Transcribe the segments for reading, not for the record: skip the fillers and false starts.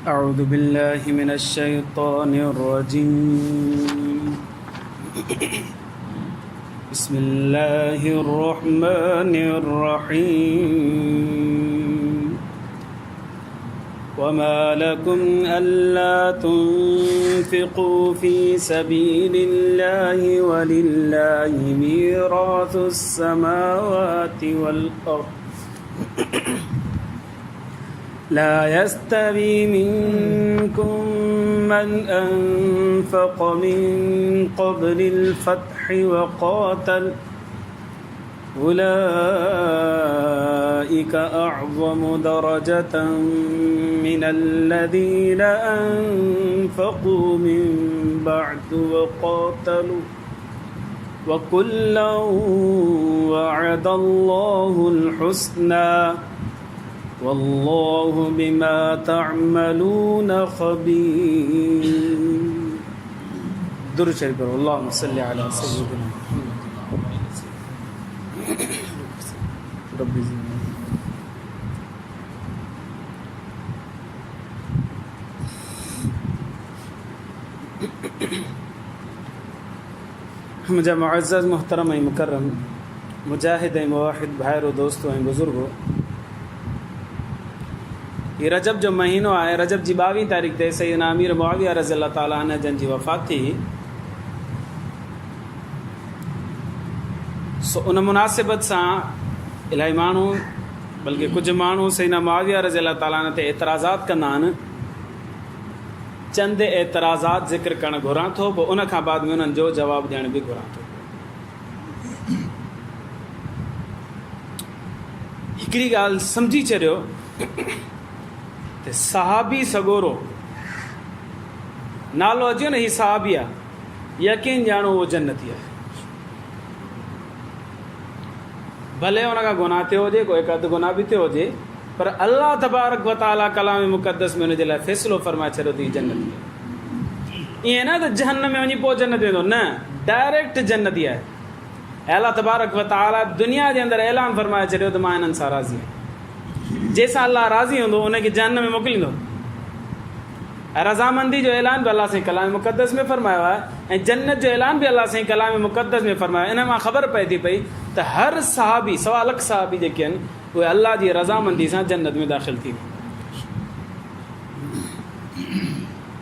أعوذ بالله من الشيطان الرجيم بسم الله الرحمن الرحيم وما لكم ألا تنفقوا في سبيل الله ولله ميراث السماوات والأرض لا يستوي منكم من أنفق من قبل الفتح وقاتل أولئك أعظم درجة من الذين أنفقوا من بعد وقاتلوا وكلا وعد الله الحسنى والله بما تعملون خبير. درود شریف کرو. اللهم صل علی سیدنا رب मुझा मुअज़्ज़ज़ मुहतरम ऐं मुकर्रम मुजाहिद ऐं मुवाहिद भाइरो दोस्तो ऐं बुज़ुर्गो, ये रजब जो महीनो आहे, रजब जी 22 तारीख़ ते सैयदना अमीर मुआविया रज़ी अल्लाह ताला अन्हु जन जी वफ़ात थी। सो उन मुनासिबत सां इलाही माण्हू बल्कि कुझु माण्हू सैयदना मुआविया रज़ी अल्लाह ताला अन्हु ते एतिराज़ात कंदा आहिनि। चंद एतिराज़ात ज़िक्र करणु घुरां थो, पोइ उन खां बाद में उन्हनि जो जवाबु ॾियण बि घुरां थो। हिकिड़ी ॻाल्हि सम्झी छॾियो त सहाबी सगोरो नालो अचो न, ही सहाबी आहे, यकीन ॼाणो उहो जन्नती आहे। भले हुन खां गुनाह थियो हुजे, कोई हिकु अधु गुनाह बि थियो हुजे, पर अल्लाह तबारक व ताला कलाम मुक़द्दस में हुनजे लाइ फ़ैसिलो फ़रमाए छॾियो त हीउ जन्नती आहे। ईअं न त जहन्नम में वञी पोइ जन्नत वेंदो, न, डायरेक्ट जन्नती आहे। अल्लाह तबारक व ताला दुनिया जे अंदरि ऐलान फ़रमाए छॾियो त मां हिननि सां राज़ी आहियां। जैसा अल्लाह राज़ी हूंदो उनखे जहन्नम में मोकिलींदो। रज़ामंदी जो ऐलान बि अल्लाह साईं कलाम मुक़द्दस में फ़रमायो आहे, ऐं जन्नत जो ऐलान बि अल्लाह साईं कलाम मुक़द्दस में फ़रमायो। इन मां ख़बर पए थी पई त हर सहाबी, 1.25 लख सहाबी जेके आहिनि, उहे अल्लाह जी रज़ामंदी सां जन्नत में दाख़िल थी।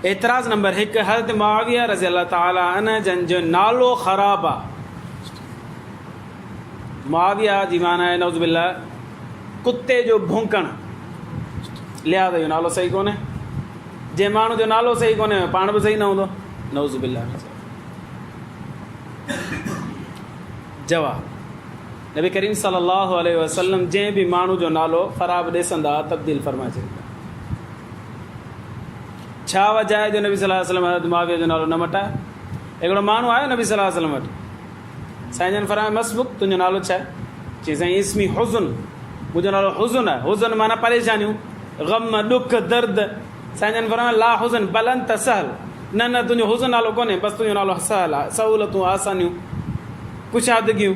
एतिराज़ नंबर 1, हज़रत मुआविया रज़ी अल्लाह ताला अन्हु जन जो नालो ख़राब आहे। मुआविया जी माना आहे नऊज़ बिल्लाह कुत्ते जो भौंकण, लिहाज़ जो नालो सही कोन्हे। जे माण्हू जो नालो सही कोन्हे पाण बि सही न हूंदो, नऊज़ बिल्लाह। जवाब, नबी करीम सल्लल्लाहु अलैहि वसल्लम जंहिं बि माण्हू जो नालो ख़राब ॾिसंदा तब्दील फरमाए छॾींदा। छा वजह आहे जो नबी सल्लल्लाहु अलैहि वसल्लम हज़रत मुआविया जो नालो न मटाए? हिकिड़ो माण्हू आयो नबी सल्लल्लाहु अलैहि वसल्लम वटि, साईं जन फरमायो मसबुक तुंहिंजो नालो छा आहे? चई साईं इस्मी हुज़न, मुंहिंजो नालो हुज़न आहे। हुज़न माना परेशानियूं, ग़म, ॾुख, दर्द। साईं जन फरमायो ला हुज़न बल अंत सहल, न न तुंहिंजो हुज़न नालो कोन्हे, बसि तुंहिंजो नालो सहल आहे, सहूलतूं, आसानियूं, कुशादगियूं।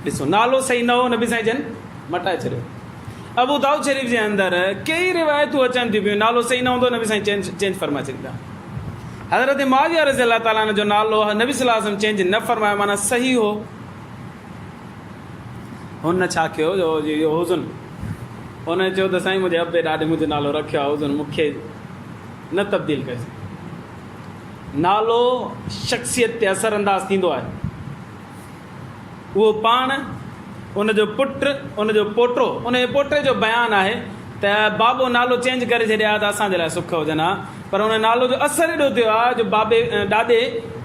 ॾिसो नालो सही न हो, नबी साईं जन मटाए छॾियो। अबू दाऊद शरीफ़ जे अंदरि कई रिवायतूं अचनि थियूं पियूं, नालो सही न हूंदो नबी साईं चेंज फरमाए छॾींदा। हज़रत मुआविया रज़ी अल्लाह ताला जो नालो नबी सल्लल्लाहु अलैहि वसल्लम चेंज न फरमायो, माना सही हो। हुन छा कयो जो इहो हुज़न, हुन चयो त साईं मुंहिंजे अबे ॾाढे मुंहिंजो नालो रखियो आहे हुज़न, मूंखे न तब्दील कयोसि। नालो शख़्सियत ते असरअंदाज़ थींदो आहे। उहो पाण, उनजो पुटु, उनजो पोटो, उनजे पोटे जो बयानु आहे त बाबो नालो चेंज करे छॾिया त असांजे लाइ सुख हुजनि हा, पर उन नालो जो असर एॾो थियो आहे जो बाबे ॾाॾे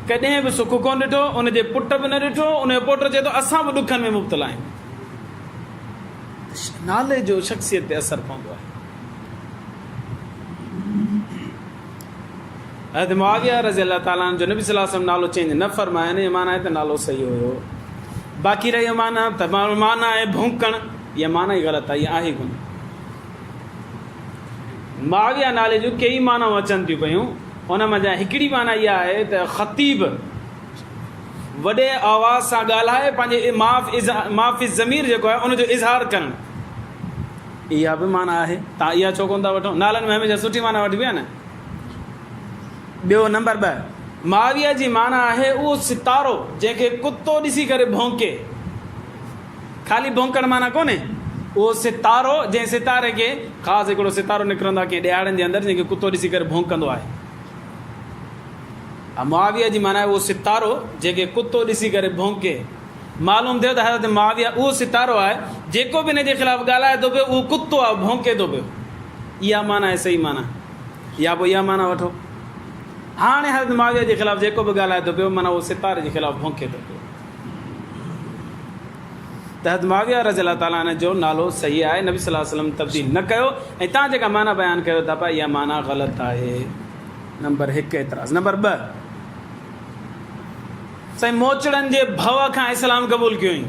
कॾहिं बि सुख कोन ॾिठो, उनजे पुटु बि न ॾिठो, उनजो पोटो चए थो असां बि ॾुखनि में मुब्तला आहियूं। नाले जो शख़्सियत ते असरु पवंदो आहे। हज़रत मुआविया रज़ी अल्लाह ताला जो नबी सल्लल्लाहु अलैहि वसल्लम नालो चेंज न फरमाइनि, इहा माना आहे त नालो सही हुयो। बाक़ी रही माना त माना आहे भौंकण, इहा माना ई ग़लति आहे, इहा आहे कोन। मुआविया नाले जूं कई मानाऊं अचनि थियूं पियूं, उन मंझां हिकिड़ी माना इहा आहे त ख़तीब वॾे आवाज़ सां ॻाल्हाए पंहिंजे माफ़ी ज़मीर जेको आहे उनजो इज़हार करणु। इहा बि माना आहे। तव्हां इहा छो कोन था वठो? नालनि में हमेशह सुठी माना वठिबी आहे न। ॿियो नंबर 2, मुआविया जी माना आहे उहो सितारो जंहिंखे कुतो ॾिसी करे भौंके। ख़ाली भौंकण माना कोन्हे, उहो सितारो जंहिं सितारे खे ख़ासि हिकिड़ो सितारो निकिरंदो आहे कंहिं ॾियारनि जे अंदरि जंहिंखे कुतो ॾिसी करे भौंकंदो आहे। मुआविया जी माना आहे उहो सितारो जंहिंखे कुतो ॾिसी करे भौंके। मालूम थियो त हज़रत मुआविया उहो सितारो आहे जेको बि हिन जे ख़िलाफ़ु ॻाल्हाए थो पियो उहो कुतो आहे, भौंके थो पियो। इहा माना आहे सही माना, या पोइ इहा माना वठो। हाणे हज़रत मुआविया जे ख़िलाफ़ु जेको बि ॻाल्हाए थो पियो माना उहो सितारे जे ख़िलाफ़ु भौंके थो पियो। त हज़रत मुआविया रज़ी अल्लाह ताला जो नालो सही आहे, नबी सल्लल्लाहु अलैहि वसल्लम तब्दील न कयो। ऐं तव्हां जेका माना बयानु कयो था पिया इहा माना ग़लति आहे। नंबर 1 एतिराज़। नंबर 2, साईं मोचड़नि जे भव खां इस्लाम क़बूल कयो हुई।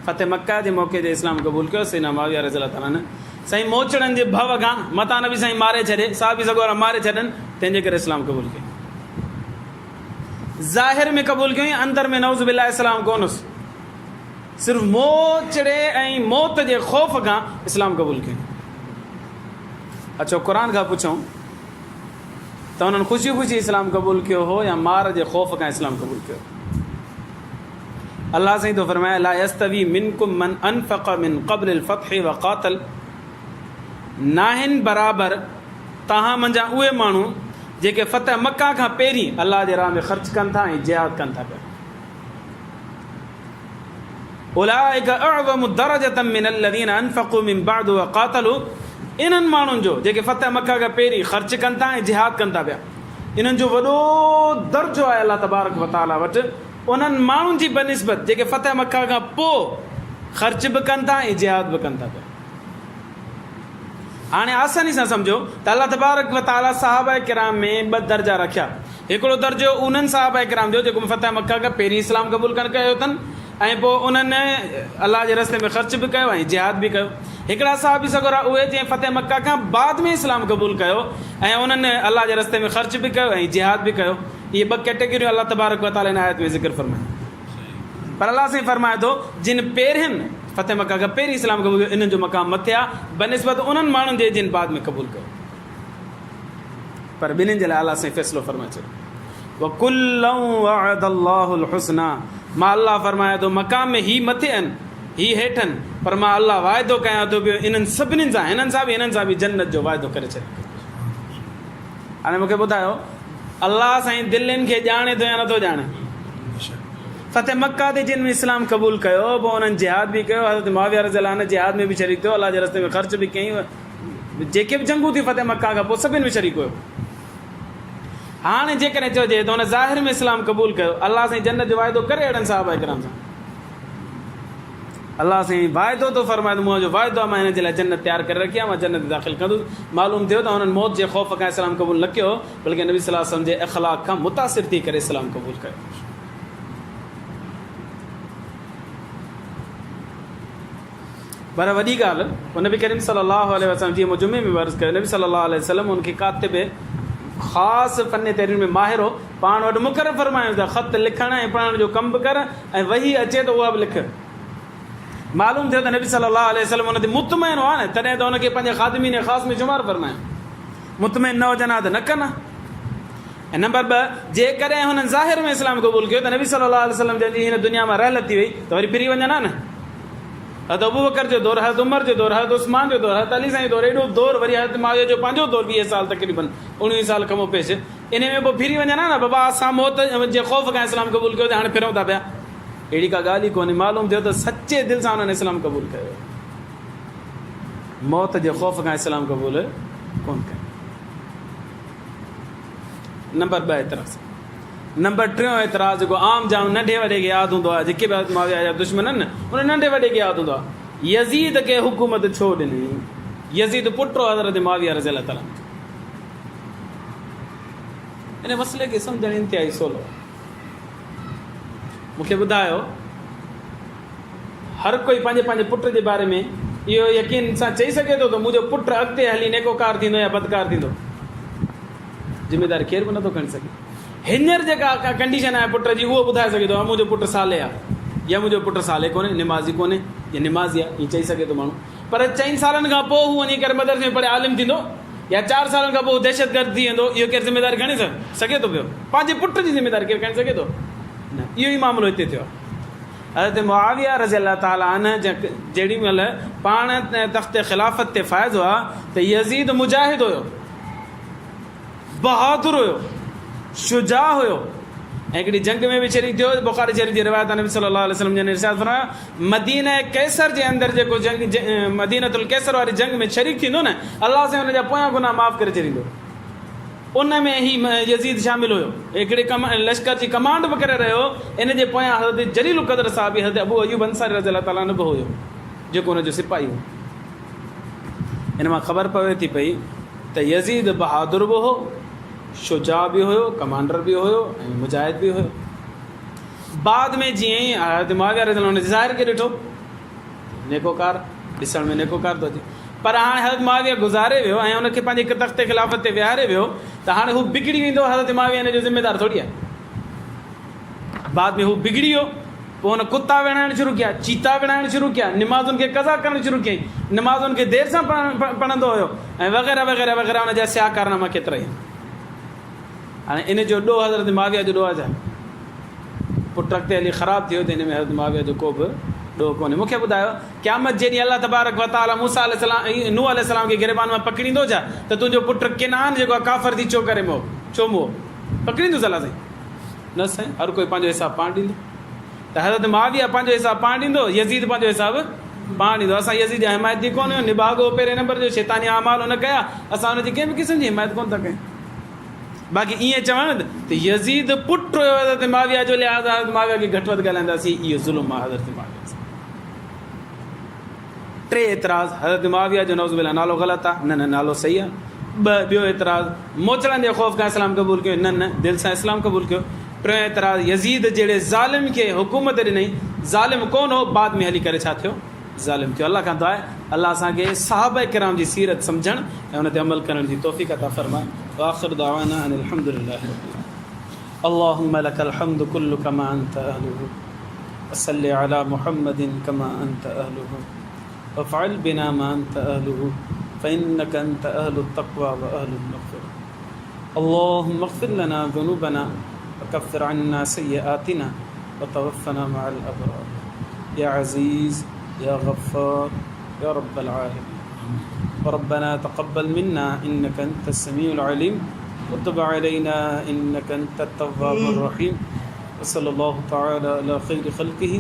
फतेह मक्का जे मौक़े ते इस्लाम क़बूल कयो सैयदना मुआविया रज़ी अल्लाह ताला। साईं मोचड़नि जे भव खां मता न बि साईं मारे छॾे, साहबी सॻोरा मारे छॾनि, तंहिंजे करे इस्लाम क़बूल कयो। ज़ाहिर में क़बूल कयो, अंदर में नऊज़ बिल्लाह इस्लाम कोन हुयुसि। सिर्फ़ु मोचड़े ऐं मौत जे ख़ौफ़ खां इस्लाम क़बूल कयो। अचो क़ुर खां पुछूं त उन्हनि ख़ुशी ख़ुशी इस्लाम क़बूल कयो हो या मार जे ख़ौफ़ खां इस्लाम क़बूल कयो? अल्लाह साईं तो फरमाए ला यस्तवी मिनकुम मन अनफ़क़ मिन क़ब्ल अल-फ़त्ह व क़ातल। नाहिन बराबर तव्हां मंझां उहे माण्हू जेके फ़तेह मक्का खां पहिरीं अल्लाह जे राह में ख़र्च कनि था ऐं जिहाद कनि था पिया। उलाइका अअज़मु दरजतम मिन अल्लज़ीना अनफ़क़ू मिन बअद व क़ातलू। इन्हनि माण्हुनि जो जेके फ़तेह मक्का खां पहिरीं ख़र्च कनि था ऐं जिहाद कनि था पिया, इन्हनि जो वॾो दर्जो आहे अल्लाह तबारक व तआला वटि उन्हनि माण्हुनि जी बनिस्बत जेके फ़तेह मक्का खां पोइ ख़र्च बि कनि था ऐं जिहाद बि कनि था पिया। हाणे आसानी सां सम्झो त अल्लाह तबारक व तआला सहाबा किराम में 2 दर्जा रखिया। हिकिड़ो दर्जो उन्हनि सहाबा किराम जो जेको फ़तेह मक्का खां पहिरीं इस्लाम क़बूल कयो अथनि ऐं पोइ उन्हनि अल्लाह जे रस्ते में ख़र्च बि कयो ऐं जिहाद बि कयो। हिकिड़ा साहबी सॻोरा उहे जंहिं फ़तेह मक्का खां बाद में इस्लाम क़बूल कयो ऐं उन्हनि अल्लाह जे रस्ते में ख़र्च बि कयो ऐं जिहाद बि कयो। इहे 2 कैटेगरियूं अल्लाह तबारक व तआला इन आयत में ज़िक्र फरमाए। पर अल्लाह साईं फरमाए थो जिन पहिरियनि फ़तेह मक्का खां पहिरीं इस्लाम क़बूल कयो इन्हनि जो मक़ाम मथे आहे बनिस्बत उन्हनि माण्हुनि जे जिन बाद में क़बूल कयो। पर ॿिन्हिनि जे लाइ अल्लाह साईं फ़ैसिलो फरमाए छॾियो वकुल्लम वअदल्लाहुल हुस्ना। मां अल्लाह फरमाए थो मक़ाम में ही मथे आहिनि ही हेठि आहिनि, पर मां अल्लाह वाइदो कयां थो पियो इन्हनि सभिनीनि सां हिननि सां बि जन्नत जो वाइदो करे छॾियो। हाणे मूंखे ॿुधायो अल्लाह साईं दिलनि खे ॼाणे थो या नथो ॼाणे? फ़तेह मक्का ते जिन में इस्लाम क़बूल कयो पोइ उन्हनि जिहाद बि कयो, हज़रत मुआविया रज़ी अल्लाह अन्हु जिहाद में बि शरीक थियो, अल्लाह जे रस्ते में ख़र्च बि कयईं, जेके बि जंगूं थी फ़तेह मक्का खां पोइ सभिनि में शरीक हुयो। हाणे जेकॾहिं चइजे त हुन ज़ाहिर में इस्लाम क़बूल कयो अल्लाह साईं जन्नत जो वाइदो करे अहिड़नि साहबा किराम सां। अल्लाह साईं वाइदो थो फरमाए त मुंहिंजो वाइदो आहे मां हिन जे लाइ जन्नत तयारु करे रखी आहे, मां जन्नत दाख़िल कंदुसि। मालूम थियो त हुननि मौत जे ख़ौफ़ खां इस्लाम क़बूल न कयो बल्कि नबी सल्लल्लाहु अलैहि वसल्लम जे अख़लाक़ खां मुतासिर थी करे इस्लाम क़बूल कयो। पर वॾी ॻाल्हि पोइ नबी करीम सल्लल्लाहु अलैहि वसल्लम जीअं मूं जुमे में अर्ज़ु कयो नबी सल्लल्लाहु अलैहि वसल्लम उनखे कातिब ख़ासि फ़न तहरीर में माहिर हो, पाण वटि मुक़ररु फरमायूं त ख़त लिखण ऐं पढ़ण जो कमु बि कर ऐं वही अचे त उहा बि लिख। मालूम थियो त नबी सल्लल्लाहु अलैहि वसल्लम हुन ते मुतमइन हुआ न, तॾहिं त हुनखे पंहिंजे ख़ादिमीन ख़ासि में शुमार फरमायो। मुतमइन न हुजनि हा त न कनि। ऐं नंबर 2 जेकॾहिं हुननि ज़ाहिर में इस्लाम क़बूल कयो त नबी सल्लल्लाहु अलैहि वसल्लम जंहिंजी हिन दुनिया मां रहलत थी वई त वरी फिरी वञनि हा न। हज़रत अबू बकर जो दौरु, हज़रत उमर जो दौरु, हज़रत उस्मान जो दौरु, हज़रत अली साईं दौरु, एॾो दौरु, वरी हज़रत मुआविया जो पंहिंजो दौरु 20 साल तक़रीबन 19 साल कमो पेश, इन में पोइ फिरी वञनि हा न बाबा असां मौत जे ख़ौफ़ खां इस्लाम क़बूल कयो त हाणे फिरूं था पिया। अहिड़ी का ॻाल्हि ई कोन्हे। मालूम थियो त सचे दिलि सां हुननि इस्लाम क़बूल कयो, मौत जे ख़ौफ़ खां इस्लाम क़बूल कोन कयो। नंबर 2 एतिराज़। नंबर 3 एतिराज़ जेको आम जाम नंढे वॾे खे यादि हूंदो आहे, जेके बि मुआविया जा दुश्मन आहिनि न उन नंढे वॾे खे यादि हूंदो आहे यज़ीद खे हुकूमत छो ॾिनी। यज़ीद पुटु हज़रत मुआविया रज़ी अल्लाह ताला। इन मसइले खे सम्झणु इंतिहाई सवलो आहे। मूंखे ॿुधायो हर कोई पंहिंजे पंहिंजे पुट जे बारे में इहो यकीन सां चई सघे थो त मुंहिंजो पुटु अॻिते हली नेकोकार थींदो या बदकार थींदो? ज़िमेदारी केरु बि नथो खणी सघे। हींअर जेका कंडीशन आहे पुट जी उहो ॿुधाए सघे थो मुंहिंजो पुटु साले आहे या मुंहिंजो पुटु साले कोन्हे, निमाज़ी कोन्हे या निमाज़ी आहे, ईअं चई सघे थो माण्हू। पर 4 सालनि खां पोइ हू वञी करे मदरसे में पढ़े आलिम थींदो या 4 सालनि खां पोइ दहशतगर्द थी वेंदो, इहो केरु ज़िम्मेदारी खणी सघे थो पियो? पंहिंजे पुट जी ज़िम्मेदारी केरु खणी सघे थो? न, इहो ई मामिलो हिते थियो आहे। हज़रत मुआविया रज़ी अल्लाह ताला अन्हु जेॾी महिल पाण तख़्त ख़िलाफ़त ते फ़ाइज़ हुआ त यज़ीद मुजाहिद हुयो, बहादुर हुयो, शुजा हुयो ऐं हिकिड़ी जंग में बि शरीक थियो। बुख़ारी शरीफ़ जी रिवायत नबी सल्लल्लाहु अलैहि वसल्लम जन इरशाद फरमायो, मदीना कैसर जे अंदरि जेको मदीनतुल कैसर वारी जंग में शरीक थींदो न, अल्लाह सां हुन जा पोयां गुनाह माफ़ करे छॾींदो। उन में ही यज़ीद शामिल हुयो, हिकिड़े लश्कर जी कमांड बि करे रहियो। इन जे पोयां हज़रत जलील क़दर साहबी हज़रत अबू अयूब अंसारी रज़ी अल्लाह ताला बि हुयो, जेको हुनजो सिपाही हो। इन मां ख़बर पवे थी पई त यज़ीद बहादुर बि हो, शुजा बि हुयो, कमांडर बि हुयो ऐं मुजाहिद बि हुयो। बाद में जीअं ई हज़रत मुआविया रज़ी अल्लाह हुन ज़ाहिर खे ॾिठो, नेकोकार, ॾिसण में नेकोकार थो अचे, पर हाणे हज़रत मुआविया गुज़ारे वियो ऐं हुनखे पंहिंजे हिकु तख़्त ख़िलाफ़त ते विहारे वियो, त हाणे हू बिगड़ी वेंदो। हज़रत मुआविया हिन जो ज़िम्मेदार थोड़ी आहे। बाद में हू बिगड़ी वियो, पोइ हुन कुता विणाइण शुरू कया, चीता विणाइण शुरू कया, निमाज़ुनि खे कज़ा करणु शुरू कयईं, निमाज़ुनि खे देरि सां पढ़ंदो हुयो ऐं वग़ैरह वग़ैरह वग़ैरह हुनजा स्या कारनामा केतिरा ई। हाणे इन जो ॾोह हज़रत मुआविया जो ॾोह आहे, पुट अॻिते हली ख़राबु थियो त हिन में हज़रत मुआविया जो को बि ॾोह कोन्हे। मूंखे ॿुधायो, क़यामत जेॾी अल्लाह तबारक व तआला मूसा नूह अलैहिस्सलाम खे गिरबान मां पकड़ींदो छा त तुंहिंजो पुटु किनान जेको आहे काफ़र थी छो करे छो मुओ पकड़ींदुसि अलाह साईं? न साईं, हर कोई पंहिंजो हिसाबु पाण ॾींदो। त हज़रत मुआविया पंहिंजो हिसाबु पाण ॾींदो, यज़ीद पंहिंजो हिसाबु पाण ॾींदो। असां यज़ीद जी हिमायती कोन हुयो, निभागो पहिरें नंबर जो शैतानी अमाल हुन कया, असां हुनजी कंहिं बि क़िस्म जी हिमायत कोन था कयूं। बाक़ी ईअं चवण त यज़ीद पुटु हुयो हज़रत मुआविया जो, लिहाज़ा हज़रत मुआविया खे घटि वधि ॻाल्हाईंदासीं, इहो ज़ुल्म आहे हज़रत मुआविया सां। 3 एतिराज़, हज़रत मुआविया जो नौज़ बिल्लाह नालो ग़लति आहे, न नालो सही आहे। ॿियो एतिराज़, मोचड़नि जे ख़ौफ़ खां इस्लाम क़बूल कयो, न दिलि सां इस्लाम क़बूल कयो। 3 एतिराज़, यज़ीद जहिड़े ज़ालिम खे हुकूमत ॾिनई, ज़ालिम कोन हो, बाद में हली करे छा थियो? ज़ालिम थियो। अल्लाह खां दुआ आहे अल्लाह असांखे सहाबा किराम जी सीरत सम्झणु ऐं हुन ते अमल करण जी तौफ़ीक़ अता फ़रमाए। आख़िर दावाना अनिल हम्दुलिल्लाहि रब्बिल आलमीन। अल्लाहुम्मा लकल हम्दु कुल्लु कमा अंत अहलुहु वसल्लि अला मुहम्मदिन कमा अंत अहलुहु वफ़अल बिना मा अंत अहलुहु फ़इन्नका अंत अहलुत तक़वा व अहलुल मग़फ़िरह। अल्लाहुम्मा इग़फ़िर लना ज़ुनूबना वकफ़िर अन्ना सय्यआतिना वतवफ़्फ़ना मअल अबरार। या अज़ीज़ या गफ़्फ़ार या रब्बल आलमीन। रब्बना तक़ब्बल मिन्ना इन्नका अंतस समीउल अलीम व तुब अलैना इन्नका अंतत तव्वाबुर रहीम। व सल्लल्लाहु तआला अला खैरि ख़ल्क़िही